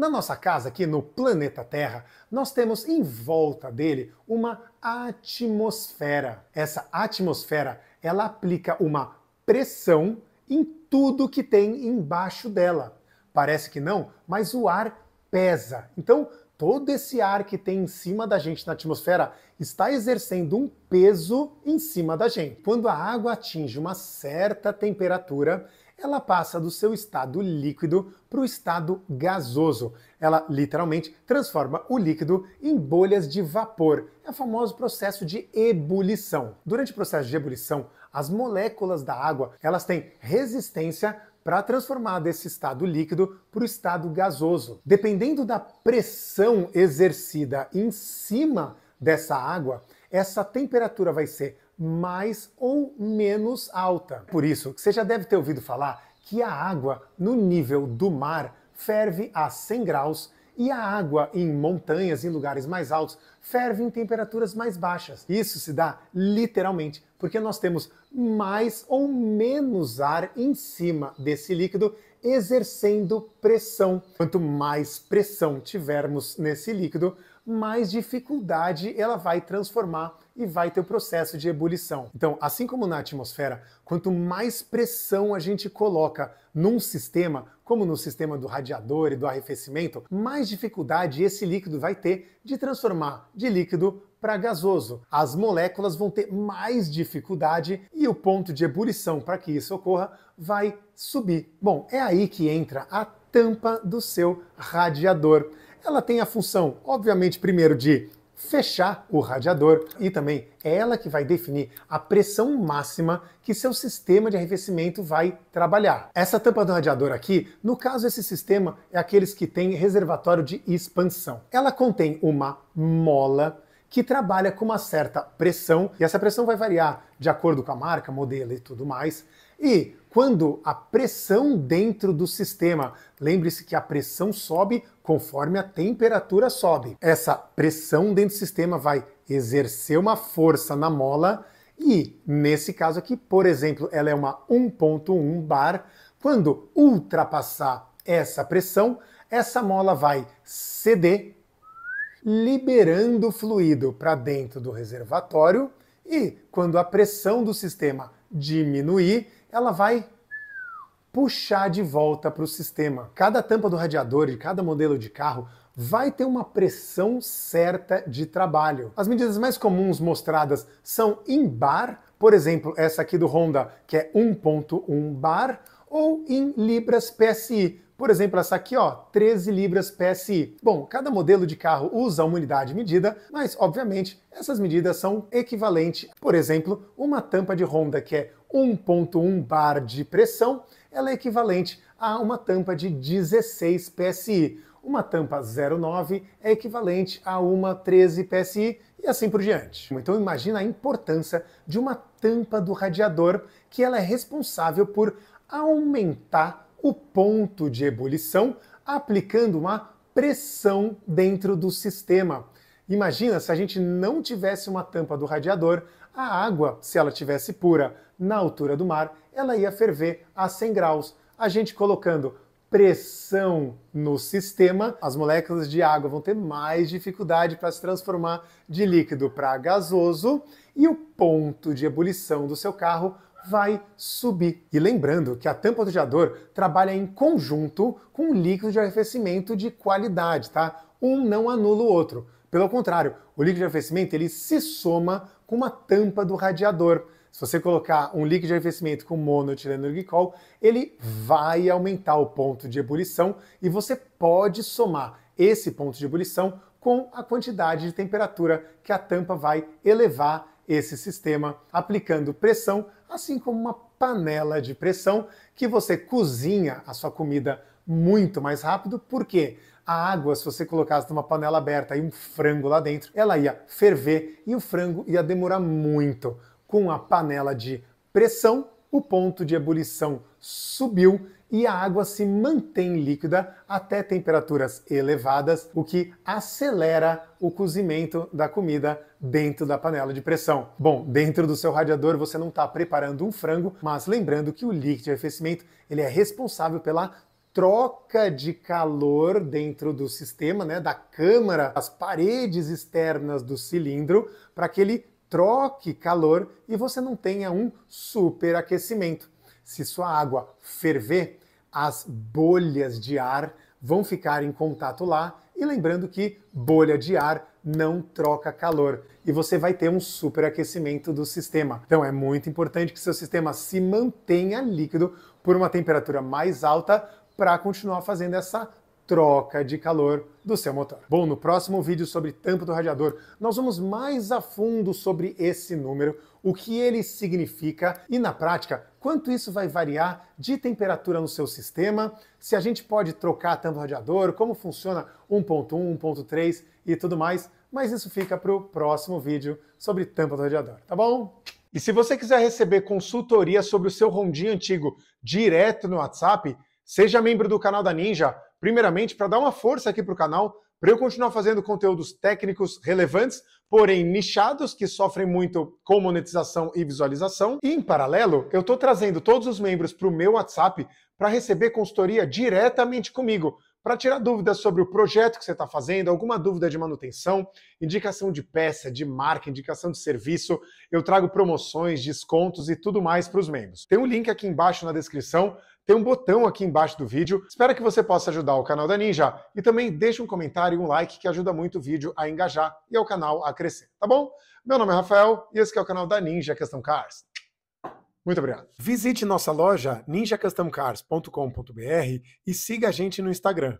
Na nossa casa, aqui no planeta Terra, nós temos em volta dele uma atmosfera. Essa atmosfera, ela aplica uma pressão em tudo que tem embaixo dela. Parece que não, mas o ar pesa. Então, todo esse ar que tem em cima da gente na atmosfera está exercendo um peso em cima da gente. Quando a água atinge uma certa temperatura, ela passa do seu estado líquido para o estado gasoso. Ela literalmente transforma o líquido em bolhas de vapor. É o famoso processo de ebulição. Durante o processo de ebulição, as moléculas da água elas têm resistência para transformar desse estado líquido para o estado gasoso. Dependendo da pressão exercida em cima dessa água, essa temperatura vai ser mais ou menos alta. Por isso, você já deve ter ouvido falar que a água no nível do mar ferve a 100 graus e a água em montanhas, em lugares mais altos, ferve em temperaturas mais baixas. Isso se dá literalmente porque nós temos mais ou menos ar em cima desse líquido exercendo pressão. Quanto mais pressão tivermos nesse líquido, mais dificuldade ela vai transformar e vai ter o processo de ebulição. Então, assim como na atmosfera, quanto mais pressão a gente coloca num sistema, como no sistema do radiador e do arrefecimento, mais dificuldade esse líquido vai ter de transformar de líquido para gasoso. As moléculas vão ter mais dificuldade e o ponto de ebulição para que isso ocorra vai subir. Bom, é aí que entra a tampa do seu radiador. Ela tem a função, obviamente, primeiro de fechar o radiador e também é ela que vai definir a pressão máxima que seu sistema de arrefecimento vai trabalhar. Essa tampa do radiador aqui, no caso esse sistema é aqueles que tem reservatório de expansão. Ela contém uma mola que trabalha com uma certa pressão, e essa pressão vai variar de acordo com a marca, modelo e tudo mais. E quando a pressão dentro do sistema, lembre-se que a pressão sobe conforme a temperatura sobe. Essa pressão dentro do sistema vai exercer uma força na mola e, nesse caso aqui, por exemplo, ela é uma 1.1 bar. Quando ultrapassar essa pressão, essa mola vai ceder, liberando fluido para dentro do reservatório e, quando a pressão do sistema diminuir, ela vai puxar de volta para o sistema. Cada tampa do radiador de cada modelo de carro vai ter uma pressão certa de trabalho. As medidas mais comuns mostradas são em bar, por exemplo, essa aqui do Honda, que é 1.1 bar, ou em libras PSI. Por exemplo, essa aqui, ó, 13 libras PSI. Bom, cada modelo de carro usa uma unidade medida, mas, obviamente, essas medidas são equivalentes. Por exemplo, uma tampa de Honda que é 1.1 bar de pressão, ela é equivalente a uma tampa de 16 PSI. Uma tampa 0,9 é equivalente a uma 13 PSI e assim por diante. Então imagina a importância de uma tampa do radiador que ela é responsável por aumentar o ponto de ebulição aplicando uma pressão dentro do sistema. Imagina se a gente não tivesse uma tampa do radiador, a água, se ela tivesse pura na altura do mar, ela ia ferver a 100 graus. A gente colocando pressão no sistema, as moléculas de água vão ter mais dificuldade para se transformar de líquido para gasoso e o ponto de ebulição do seu carro vai subir. E lembrando que a tampa do radiador trabalha em conjunto com um líquido de arrefecimento de qualidade, tá? Um não anula o outro. Pelo contrário, o líquido de arrefecimento ele se soma com uma tampa do radiador. Se você colocar um líquido de arrefecimento com monoetilenoglicol, ele vai aumentar o ponto de ebulição e você pode somar esse ponto de ebulição com a quantidade de temperatura que a tampa vai elevar esse sistema, aplicando pressão, assim como uma panela de pressão que você cozinha a sua comida muito mais rápido, porque a água, se você colocasse numa panela aberta e um frango lá dentro, ela ia ferver e o frango ia demorar muito. Com a panela de pressão, o ponto de ebulição subiu e a água se mantém líquida até temperaturas elevadas, o que acelera o cozimento da comida dentro da panela de pressão. Bom, dentro do seu radiador você não está preparando um frango, mas lembrando que o líquido de arrefecimento ele é responsável pela troca de calor dentro do sistema, né, da câmara, as paredes externas do cilindro, para que ele troque calor e você não tenha um superaquecimento. Se sua água ferver, as bolhas de ar vão ficar em contato lá, e lembrando que bolha de ar não troca calor e você vai ter um superaquecimento do sistema. Então é muito importante que seu sistema se mantenha líquido por uma temperatura mais alta para continuar fazendo essa troca de calor do seu motor. Bom, no próximo vídeo sobre tampa do radiador, nós vamos mais a fundo sobre esse número, o que ele significa e, na prática, quanto isso vai variar de temperatura no seu sistema, se a gente pode trocar a tampa do radiador, como funciona 1.1, 1.3 e tudo mais, mas isso fica para o próximo vídeo sobre tampa do radiador, tá bom? E se você quiser receber consultoria sobre o seu Rondinha antigo direto no WhatsApp, seja membro do canal da Ninja, primeiramente para dar uma força aqui para o canal, para eu continuar fazendo conteúdos técnicos relevantes, porém nichados, que sofrem muito com monetização e visualização. E em paralelo, eu estou trazendo todos os membros para o meu WhatsApp para receber consultoria diretamente comigo, para tirar dúvidas sobre o projeto que você está fazendo, alguma dúvida de manutenção, indicação de peça, de marca, indicação de serviço. Eu trago promoções, descontos e tudo mais para os membros. Tem um link aqui embaixo na descrição, tem um botão aqui embaixo do vídeo. Espero que você possa ajudar o canal da Ninja e também deixe um comentário e um like que ajuda muito o vídeo a engajar e o canal a crescer, tá bom? Meu nome é Rafael e esse aqui é o canal da Ninja Custom Cars. Muito obrigado. Visite nossa loja ninjacustomcars.com.br e siga a gente no Instagram.